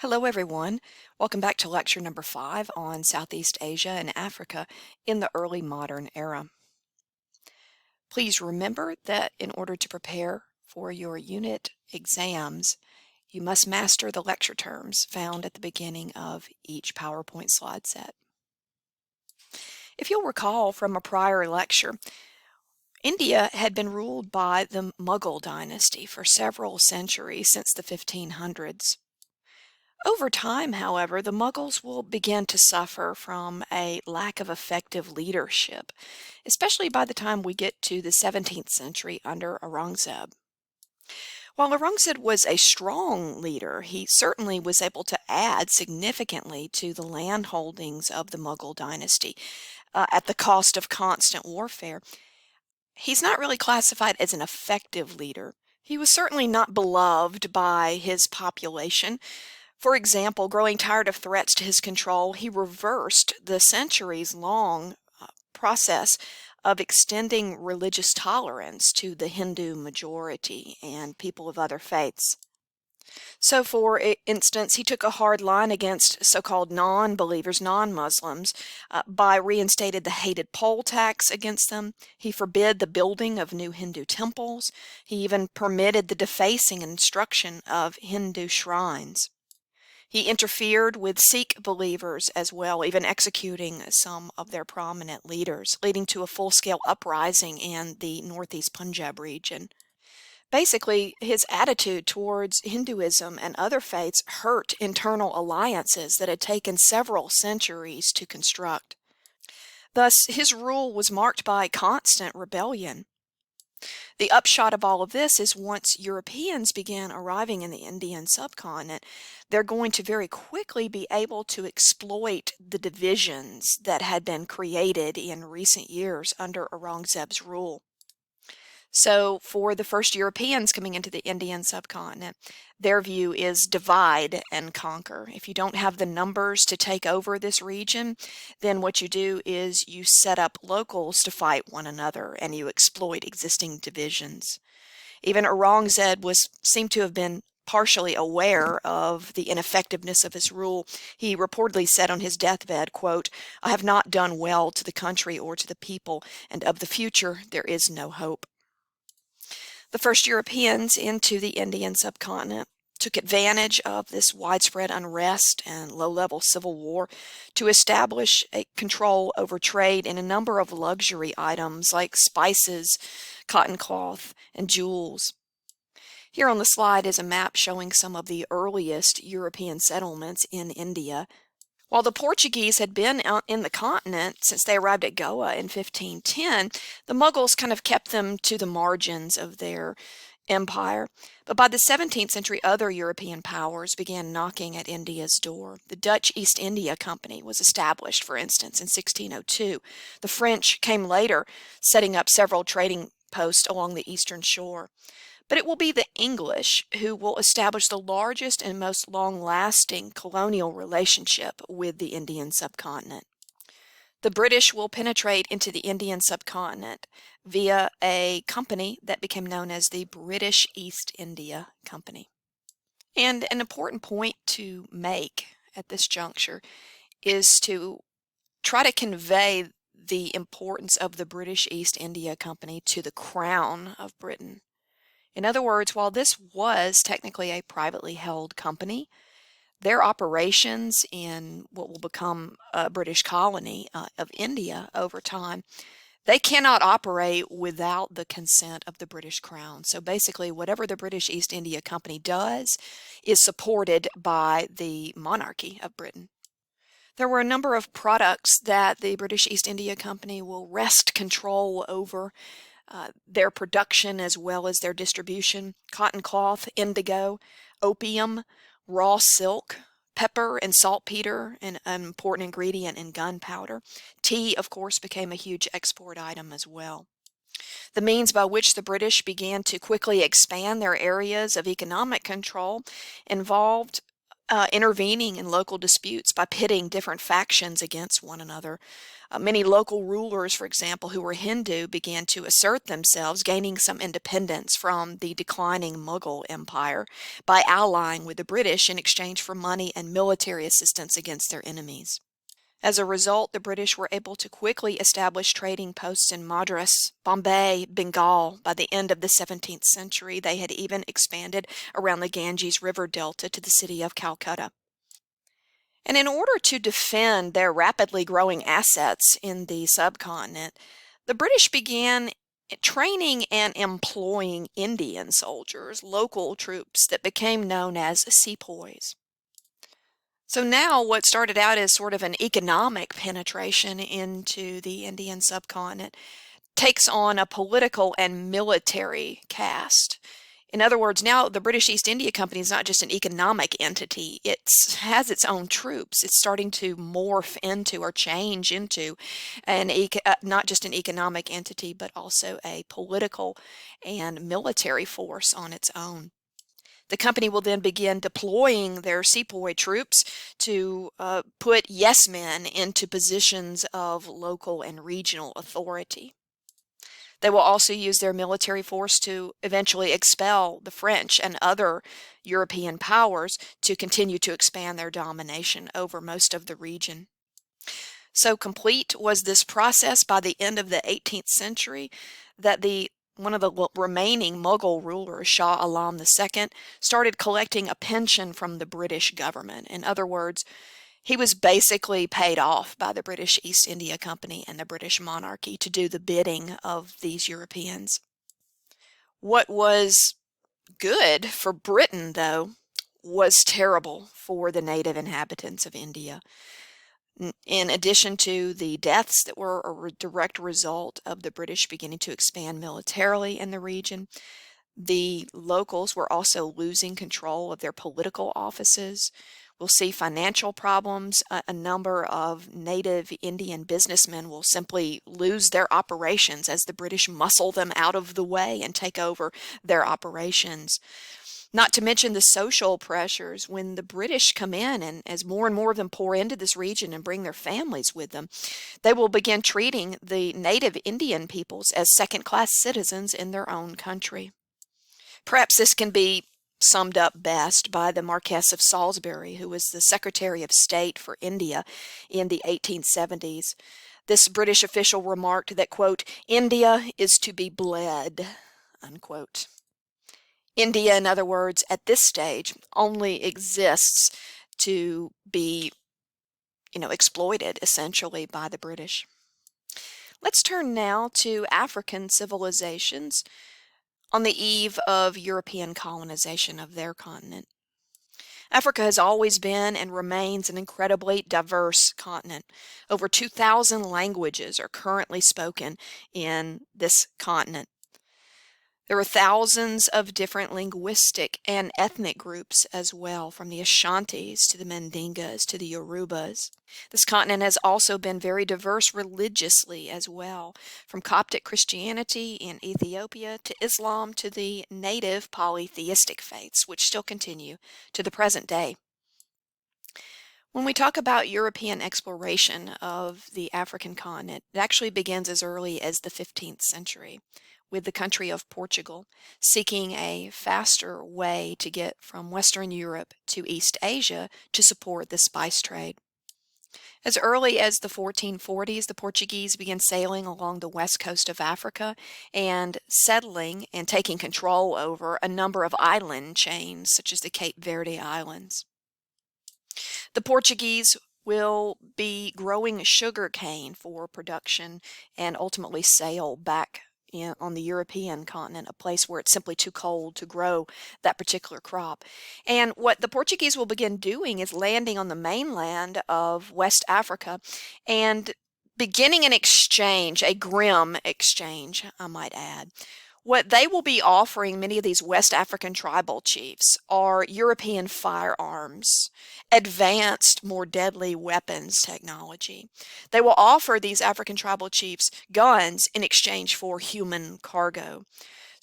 Hello, everyone. Welcome back to lecture number 5 on Southeast Asia and Africa in the early modern era. Please remember that in order to prepare for your unit exams, you must master the lecture terms found at the beginning of each PowerPoint slide set. If you'll recall from a prior lecture, India had been ruled by the Mughal Dynasty for several centuries since the 1500s. Over time, however, the Mughals will begin to suffer from a lack of effective leadership, especially by the time we get to the 17th century under Aurangzeb. While Aurangzeb was a strong leader, he certainly was able to add significantly to the land holdings of the Mughal dynasty at the cost of constant warfare. He's not really classified as an effective leader. He was certainly not beloved by his population. For example, growing tired of threats to his control, he reversed the centuries-long process of extending religious tolerance to the Hindu majority and people of other faiths. So, for instance, he took a hard line against so-called non-believers, non-Muslims, by reinstated the hated poll tax against them. He forbid the building of new Hindu temples. He even permitted the defacing and destruction of Hindu shrines. He interfered with Sikh believers as well, even executing some of their prominent leaders, leading to a full-scale uprising in the northeast Punjab region. Basically, his attitude towards Hinduism and other faiths hurt internal alliances that had taken several centuries to construct. Thus, his rule was marked by constant rebellion. The upshot of all of this is once Europeans began arriving in the Indian subcontinent, they're going to very quickly be able to exploit the divisions that had been created in recent years under Aurangzeb's rule. So for the first Europeans coming into the Indian subcontinent, their view is divide and conquer. If you don't have the numbers to take over this region, then what you do is you set up locals to fight one another and you exploit existing divisions. Even Aurangzeb seemed to have been partially aware of the ineffectiveness of his rule. He reportedly said on his deathbed, quote, "I have not done well to the country or to the people, and of the future there is no hope." The first Europeans into the Indian subcontinent took advantage of this widespread unrest and low-level civil war to establish a control over trade in a number of luxury items like spices, cotton cloth, and jewels. Here on the slide is a map showing some of the earliest European settlements in India. While the Portuguese had been in the continent since they arrived at Goa in 1510, the Mughals kind of kept them to the margins of their empire. But by the 17th century, other European powers began knocking at India's door. The Dutch East India Company was established, for instance, in 1602. The French came later, setting up several trading posts along the eastern shore. But it will be the English who will establish the largest and most long-lasting colonial relationship with the Indian subcontinent. The British will penetrate into the Indian subcontinent via a company that became known as the British East India Company. And an important point to make at this juncture is to try to convey the importance of the British East India Company to the Crown of Britain. In other words, while this was technically a privately held company, their operations in what will become a British colony of India over time, they cannot operate without the consent of the British Crown. So basically, whatever the British East India Company does is supported by the monarchy of Britain. There were a number of products that the British East India Company will wrest control over, their production as well as their distribution: cotton cloth, indigo, opium, raw silk, pepper and saltpeter, an important ingredient in gunpowder. Tea, of course, became a huge export item as well. The means by which the British began to quickly expand their areas of economic control involved intervening in local disputes by pitting different factions against one another. Many local rulers, for example, who were Hindu, began to assert themselves, gaining some independence from the declining Mughal Empire by allying with the British in exchange for money and military assistance against their enemies. As a result, the British were able to quickly establish trading posts in Madras, Bombay, Bengal. By the end of the 17th century, they had even expanded around the Ganges River delta to the city of Calcutta. And in order to defend their rapidly growing assets in the subcontinent, the British began training and employing Indian soldiers, local troops that became known as Sepoys. So now what started out as sort of an economic penetration into the Indian subcontinent takes on a political and military cast. In other words, now the British East India Company is not just an economic entity. It has its own troops. It's starting to morph into or change into not just an economic entity, but also a political and military force on its own. The company will then begin deploying their sepoy troops to put yes men into positions of local and regional authority. They will also use their military force to eventually expel the French and other European powers to continue to expand their domination over most of the region. So complete was this process by the end of the 18th century that one of the remaining Mughal rulers, Shah Alam II, started collecting a pension from the British government. In other words, he was basically paid off by the British East India Company and the British monarchy to do the bidding of these Europeans. What was good for Britain, though, was terrible for the native inhabitants of India. In addition to the deaths that were a direct result of the British beginning to expand militarily in the region, the locals were also losing control of their political offices. We'll see financial problems. A number of native Indian businessmen will simply lose their operations as the British muscle them out of the way and take over their operations. Not to mention the social pressures when the British come in, and as more and more of them pour into this region and bring their families with them, they will begin treating the native Indian peoples as second-class citizens in their own country. Perhaps this can be summed up best by the Marquess of Salisbury, who was the Secretary of State for India in the 1870s. This British official remarked that, quote, "India is to be bled," unquote. India, in other words, at this stage, only exists to be, exploited essentially by the British. Let's turn now to African civilizations on the eve of European colonization of their continent. Africa has always been and remains an incredibly diverse continent. Over 2,000 languages are currently spoken in this continent. There are thousands of different linguistic and ethnic groups as well, from the Ashantis to the Mandingas to the Yorubas. This continent has also been very diverse religiously as well, from Coptic Christianity in Ethiopia to Islam to the native polytheistic faiths, which still continue to the present day. When we talk about European exploration of the African continent, it actually begins as early as the 15th century, with the country of Portugal seeking a faster way to get from Western Europe to East Asia to support the spice trade. As early as the 1440s, the Portuguese began sailing along the west coast of Africa and settling and taking control over a number of island chains, such as the Cape Verde Islands. The Portuguese will be growing sugar cane for production and ultimately sail back on the European continent, a place where it's simply too cold to grow that particular crop. And what the Portuguese will begin doing is landing on the mainland of West Africa and beginning an exchange, a grim exchange, I might add. What they will be offering many of these West African tribal chiefs are European firearms, advanced, more deadly weapons technology. They will offer these African tribal chiefs guns in exchange for human cargo.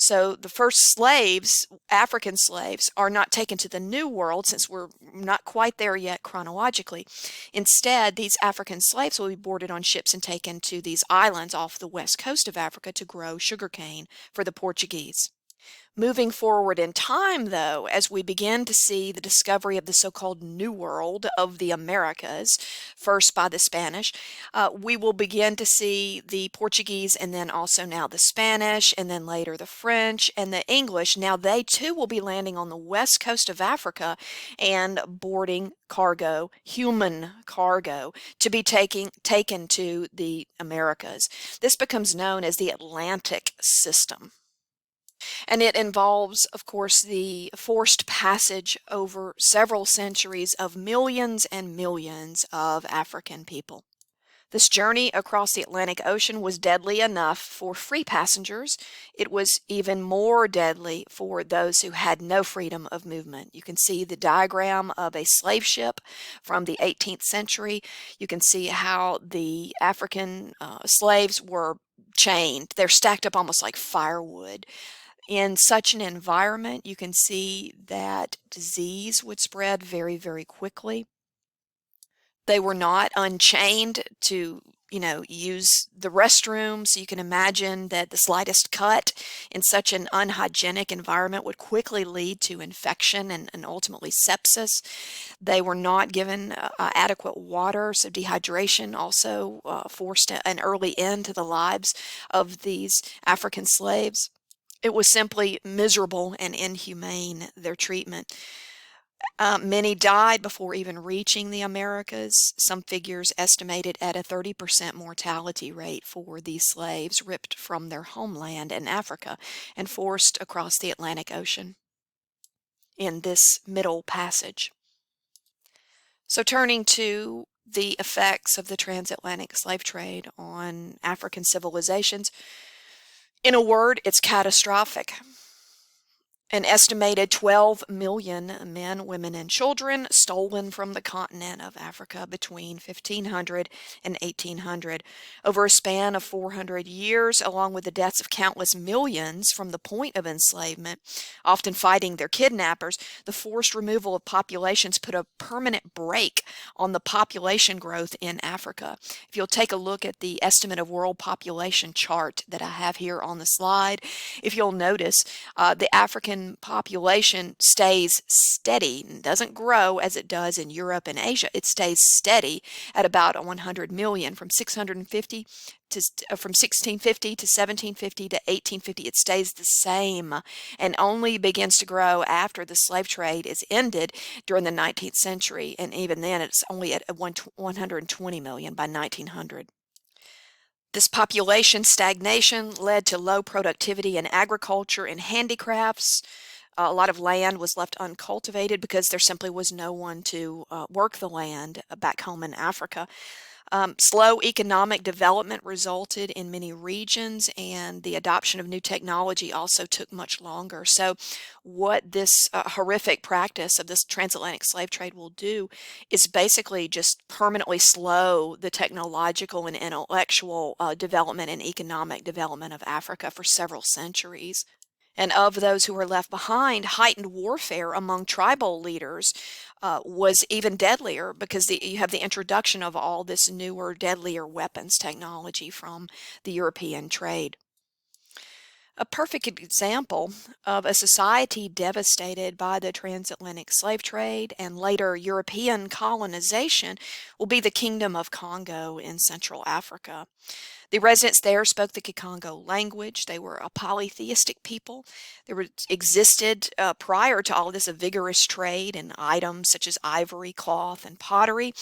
So the first slaves, African slaves, are not taken to the New World since we're not quite there yet chronologically. Instead, these African slaves will be boarded on ships and taken to these islands off the west coast of Africa to grow sugarcane for the Portuguese. Moving forward in time, though, as we begin to see the discovery of the so-called New World of the Americas, first by the Spanish, we will begin to see the Portuguese and then also now the Spanish and then later the French and the English. Now they too will be landing on the west coast of Africa and boarding cargo, human cargo, to be taken to the Americas. This becomes known as the Atlantic system. And it involves, of course, the forced passage over several centuries of millions and millions of African people. This journey across the Atlantic Ocean was deadly enough for free passengers. It was even more deadly for those who had no freedom of movement. You can see the diagram of a slave ship from the 18th century. You can see how the African slaves were chained. They're stacked up almost like firewood. In such an environment, you can see that disease would spread very, very quickly. They were not unchained to, use the restroom. So you can imagine that the slightest cut in such an unhygienic environment would quickly lead to infection and ultimately sepsis. They were not given adequate water, so dehydration also forced an early end to the lives of these African slaves. It was simply miserable and inhumane, their treatment. Many died before even reaching the Americas. Some figures estimated at a 30% mortality rate for these slaves ripped from their homeland in Africa and forced across the Atlantic Ocean in this middle passage. So turning to the effects of the transatlantic slave trade on African civilizations, in a word, it's catastrophic. An estimated 12 million men, women, and children stolen from the continent of Africa between 1500 and 1800. Over a span of 400 years, along with the deaths of countless millions from the point of enslavement, often fighting their kidnappers, the forced removal of populations put a permanent brake on the population growth in Africa. If you'll take a look at the estimate of world population chart that I have here on the slide, if you'll notice, the African population stays steady and doesn't grow as it does in Europe and Asia. It stays steady at about 100 million from 650 to from 1650 to 1750 to 1850. It stays the same and only begins to grow after the slave trade is ended during the 19th century, and even then it's only at 120 million by 1900. This population stagnation led to low productivity in agriculture and handicrafts. A lot of land was left uncultivated because there simply was no one to work the land back home in Africa. Slow economic development resulted in many regions, and the adoption of new technology also took much longer. So what this horrific practice of this transatlantic slave trade will do is basically just permanently slow the technological and intellectual development and economic development of Africa for several centuries. And of those who were left behind, heightened warfare among tribal leaders was even deadlier because you have the introduction of all this newer, deadlier weapons technology from the European trade. A perfect example of a society devastated by the transatlantic slave trade and later European colonization will be the Kingdom of Congo in Central Africa. The residents there spoke the Kikongo language. They were a polytheistic people. There existed prior to all of this a vigorous trade in items such as ivory, cloth, and pottery.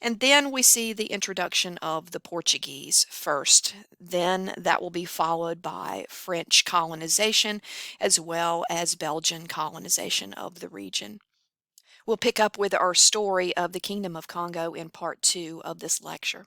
And then we see the introduction of the Portuguese first. Then that will be followed by French colonization as well as Belgian colonization of the region. We'll pick up with our story of the Kingdom of Congo in part 2 of this lecture.